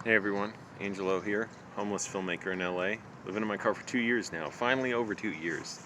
Hey everyone, Angelo here, homeless filmmaker in LA, living in my car for 2 years now, finally over 2 years,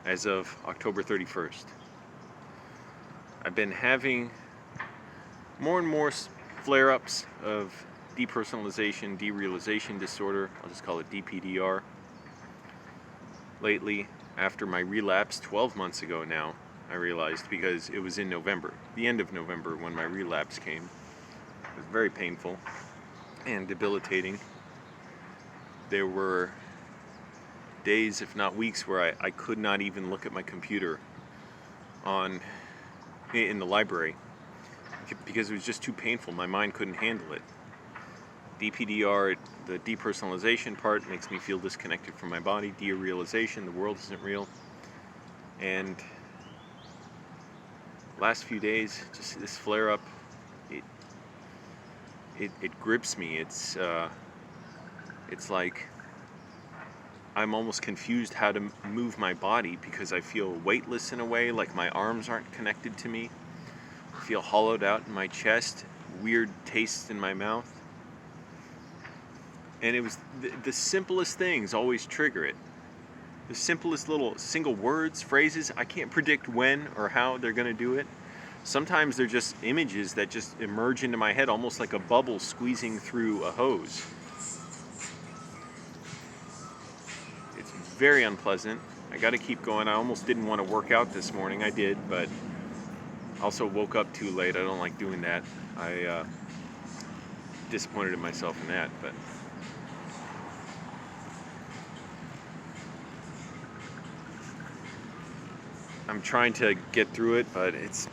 as of October 31st. I've been having more and more flare-ups of Depersonalization-Derealization disorder, I'll just call it DPDR, lately. After my relapse 12 months ago now, I realized, because it was in November, the end of November when my relapse came. It was very painful and debilitating. There were days, if not weeks, where I could not even look at my computer in the library because it was just too painful. My mind couldn't handle it. DPDR, the depersonalization part, makes me feel disconnected from my body. Derealization, the world isn't real. And last few days, just this flare-up, it grips me. It's like I'm almost confused how to move my body because I feel weightless in a way, like my arms aren't connected to me. I feel hollowed out in my chest, weird tastes in my mouth. And it was the simplest things always trigger it. The simplest little single words, phrases, I can't predict when or how they're going to do it. Sometimes they're just images that just emerge into my head, almost like a bubble squeezing through a hose. It's very unpleasant. I got to keep going. I almost didn't want to work out this morning. I did, but also woke up too late. I don't like doing that. I disappointed in myself in that, but I'm trying to get through it, but it's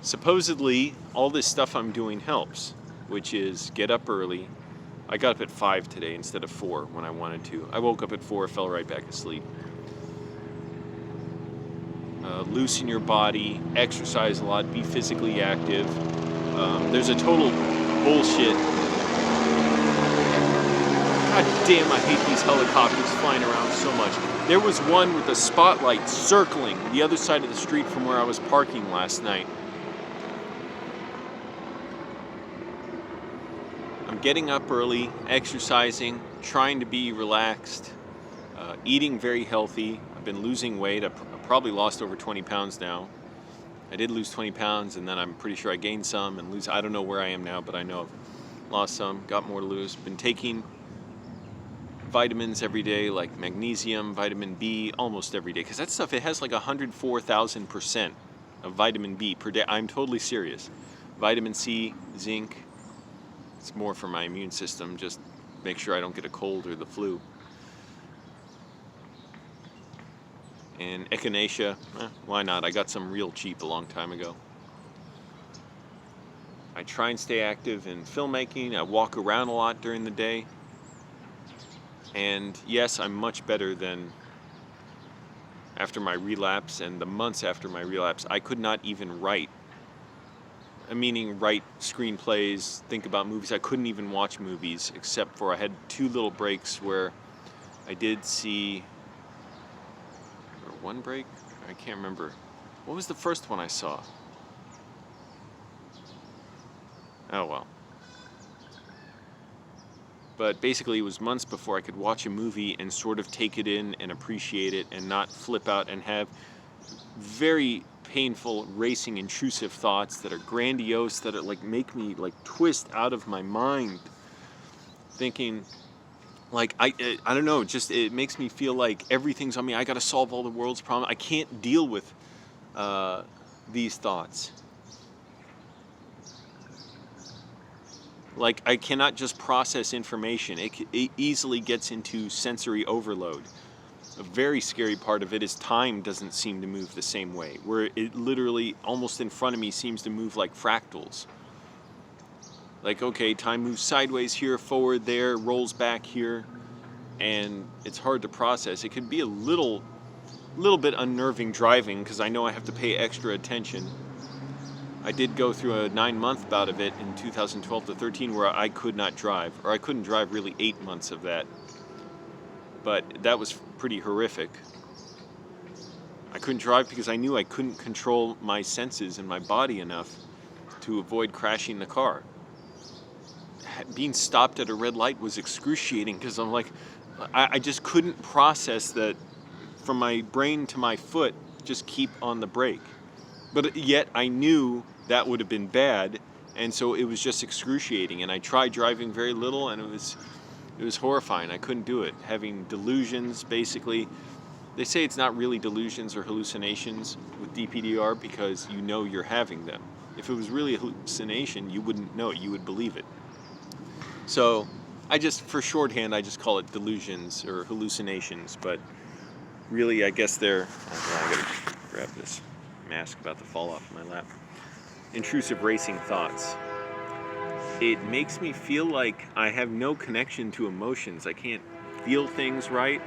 supposedly all this stuff I'm doing helps, which is get up early. I got up at 5 today instead of 4 when I wanted to. I woke up at 4, fell right back asleep. Loosen your body, exercise a lot, be physically active. There's a total bullshit. God damn, I hate these helicopters flying around so much. There was one with a spotlight circling the other side of the street from where I was parking last night. I'm getting up early, exercising, trying to be relaxed, eating very healthy. I've been losing weight. I've probably lost over 20 pounds now. I did lose 20 pounds, and then I'm pretty sure I gained some and lose. I don't know where I am now, but I know I've lost some, got more to lose. Been taking vitamins every day, like magnesium, vitamin B, almost every day, because that stuff, it has like 104,000% of vitamin B per day. I'm totally serious. Vitamin C, zinc. It's more for my immune system, just make sure I don't get a cold or the flu. And echinacea, why not? I got some real cheap a long time ago. I try and stay active in filmmaking. I walk around a lot during the day. And yes, I'm much better than after my relapse and the months after my relapse. I could not even write. Meaning write screenplays, think about movies. I couldn't even watch movies except for I had 2 little breaks where I did see, or one break? I can't remember. What was the first one I saw? Oh well. But basically it was months before I could watch a movie and sort of take it in and appreciate it and not flip out and have very painful, racing, intrusive thoughts that are grandiose, that are like make me like twist out of my mind, thinking like I don't know, just it makes me feel like everything's on me. I got to solve all the world's problems. I can't deal with these thoughts. Like I cannot just process information. It easily gets into sensory overload. A very scary part of it is time doesn't seem to move the same way, where it literally almost in front of me seems to move like fractals. Like, okay, time moves sideways here, forward there, rolls back here, and it's hard to process. It could be a little bit unnerving driving because I know I have to pay extra attention. I did go through a 9-month bout of it in 2012 to 13 where I could not drive, or I couldn't drive really 8 months of that. But that was pretty horrific. I couldn't drive because I knew I couldn't control my senses and my body enough to avoid crashing the car. being stopped at a red light was excruciating because I'm like, I just couldn't process that from my brain to my foot, just keep on the brake. But yet I knew that would have been bad, and so it was just excruciating. And I tried driving very little, and it was horrifying. I couldn't do it. Having delusions, basically. They say it's not really delusions or hallucinations with DPDR because you know you're having them. If it was really a hallucination, you wouldn't know it. You would believe it. So for shorthand, I just call it delusions or hallucinations. But really, I guess I gotta grab this mask about to fall off my lap. Intrusive racing thoughts. It makes me feel like I have no connection to emotions. I can't feel things right.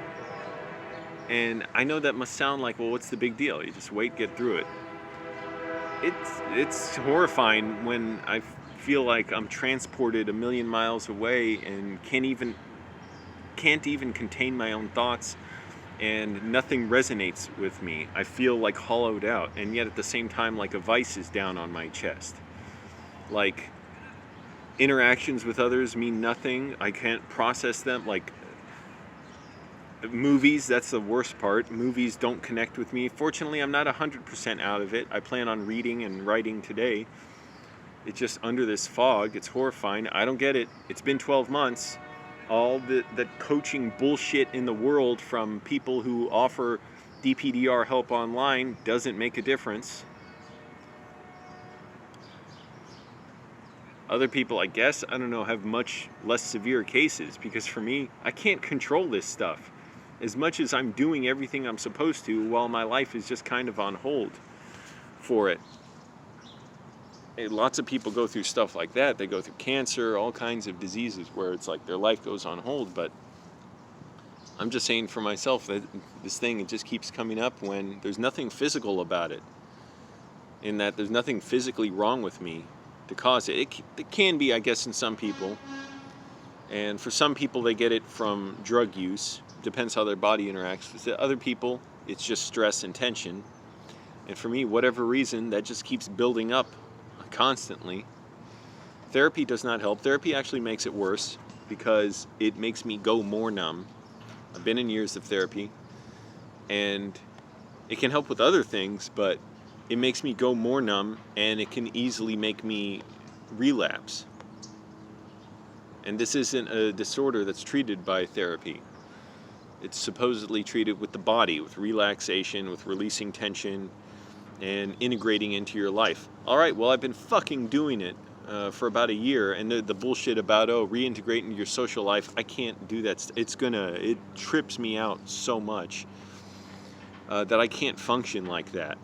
And I know that must sound like, well, what's the big deal? You just wait, get through it. It's horrifying when I feel like I'm transported a million miles away and can't even contain my own thoughts, and nothing resonates with me. I feel like hollowed out, and yet at the same time like a vice is down on my chest. Like interactions with others mean nothing. I can't process them. Like movies, that's the worst part. Movies don't connect with me. Fortunately, I'm not 100% out of it. I plan on reading and writing today. It's just under this fog. It's horrifying. I don't get it. It's been 12 months. All the coaching bullshit in the world from people who offer DPDR help online doesn't make a difference. Other people, I guess, I don't know, have much less severe cases, because for me, I can't control this stuff. As much as I'm doing everything I'm supposed to, while my life is just kind of on hold for it. Lots of people go through stuff like that. They go through cancer, all kinds of diseases where it's like their life goes on hold. But I'm just saying for myself that this thing, it just keeps coming up when there's nothing physical about it. In that there's nothing physically wrong with me to cause it. It can be, I guess, in some people. And for some people, they get it from drug use. Depends how their body interacts with it. Other people, it's just stress and tension. And for me, whatever reason, that just keeps building up constantly. Therapy does not help. Therapy actually makes it worse because it makes me go more numb. I've been in years of therapy, and it can help with other things, but it makes me go more numb, and it can easily make me relapse. And this isn't a disorder that's treated by therapy. It's supposedly treated with the body, with relaxation, with releasing tension, and integrating into your life. All right, well, I've been fucking doing it for about a year, and the bullshit about, reintegrate into your social life, I can't do that. It trips me out so much that I can't function like that.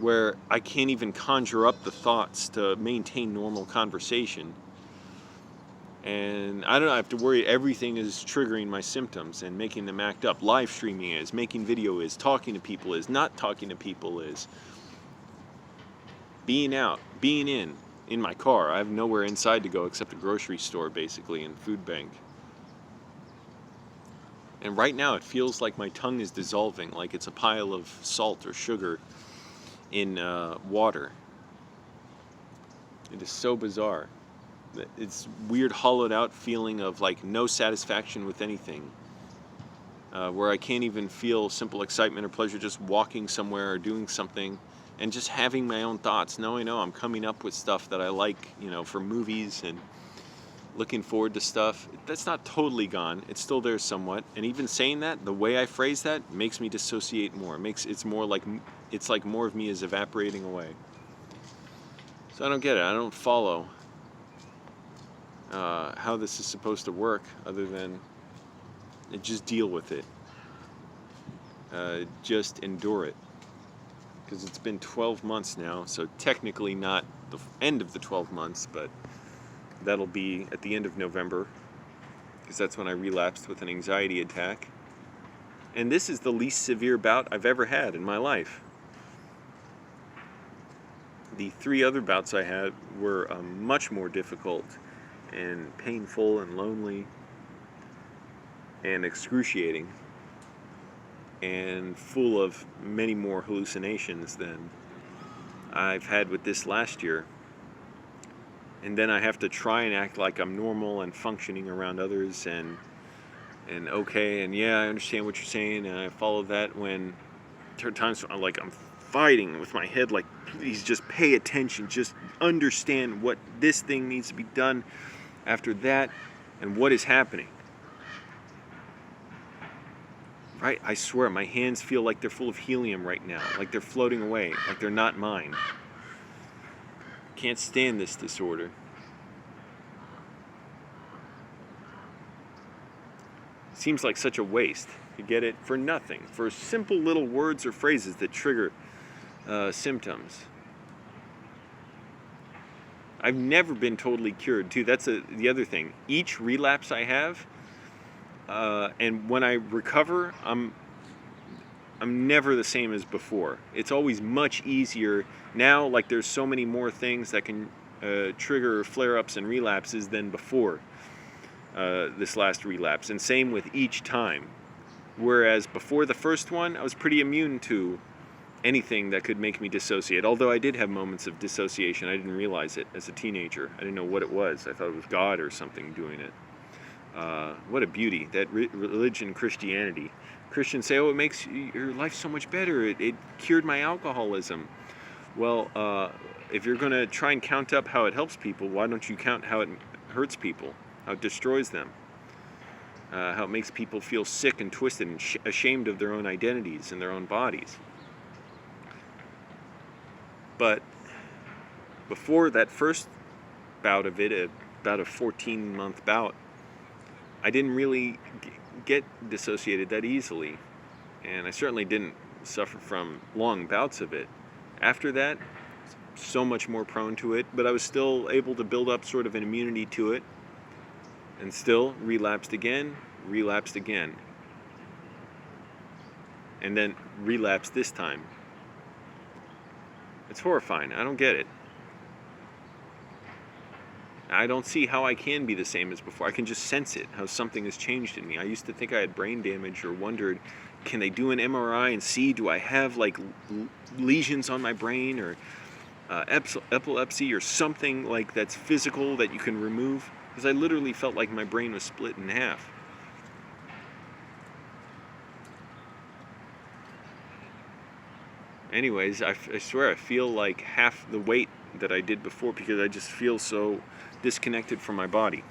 Where I can't even conjure up the thoughts to maintain normal conversation. And I don't have to worry everything is triggering my symptoms and making them act up. Live streaming is, making video is, talking to people is, not talking to people is. Being out, being in my car. I have nowhere inside to go except a grocery store, basically, and food bank. And right now it feels like my tongue is dissolving, like it's a pile of salt or sugar in water. It is so bizarre. It's weird, hollowed out feeling of like no satisfaction with anything, where I can't even feel simple excitement or pleasure just walking somewhere or doing something and just having my own thoughts, knowing, I'm coming up with stuff that I like, for movies and looking forward to stuff. That's not totally gone. It's still there somewhat. And even saying that, the way I phrase that makes me dissociate more. It's like more of me is evaporating away. So I don't get it. I don't follow how this is supposed to work, other than just deal with it. Just endure it. Because it's been 12 months now, so technically not the end of the 12 months, but that'll be at the end of November, because that's when I relapsed with an anxiety attack. And this is the least severe bout I've ever had in my life. The 3 other bouts I had were much more difficult and painful and lonely and excruciating and full of many more hallucinations than I've had with this last year. and then I have to try and act like I'm normal and functioning around others and okay, and yeah, I understand what you're saying, and I follow that, when there are times I'm fighting with my head, like, please just pay attention, just understand what this thing needs to be done after that and what is happening. Right? I swear, my hands feel like they're full of helium right now, like they're floating away, like they're not mine. Can't stand this disorder. Seems like such a waste to get it for nothing, for simple little words or phrases that trigger symptoms. I've never been totally cured, too. That's the other thing. Each relapse I have, and when I recover, I'm never the same as before. It's always much easier now. Like, there's so many more things that can trigger flare-ups and relapses than before this last relapse, and same with each time. Whereas before the first one, I was pretty immune to anything that could make me dissociate. Although I did have moments of dissociation, I didn't realize it as a teenager. I didn't know what it was. I thought it was God or something doing it. What a beauty, that religion, Christianity. Christians say, oh, it makes your life so much better. It cured my alcoholism. Well, if you're going to try and count up how it helps people, why don't you count how it hurts people, how it destroys them, how it makes people feel sick and twisted and ashamed of their own identities and their own bodies. But before that first bout of it, about a 14-month bout, I didn't really get dissociated that easily, and I certainly didn't suffer from long bouts of it. After that, so much more prone to it, but I was still able to build up sort of an immunity to it, and still relapsed again, and then relapsed this time. It's horrifying. I don't get it. I don't see how I can be the same as before. I can just sense it, how something has changed in me. I used to think I had brain damage, or wondered, can they do an MRI and see, do I have like lesions on my brain, or epilepsy, or something like that's physical that you can remove? Because I literally felt like my brain was split in half. Anyways, I swear I feel like half the weight that I did before, because I just feel so disconnected from my body.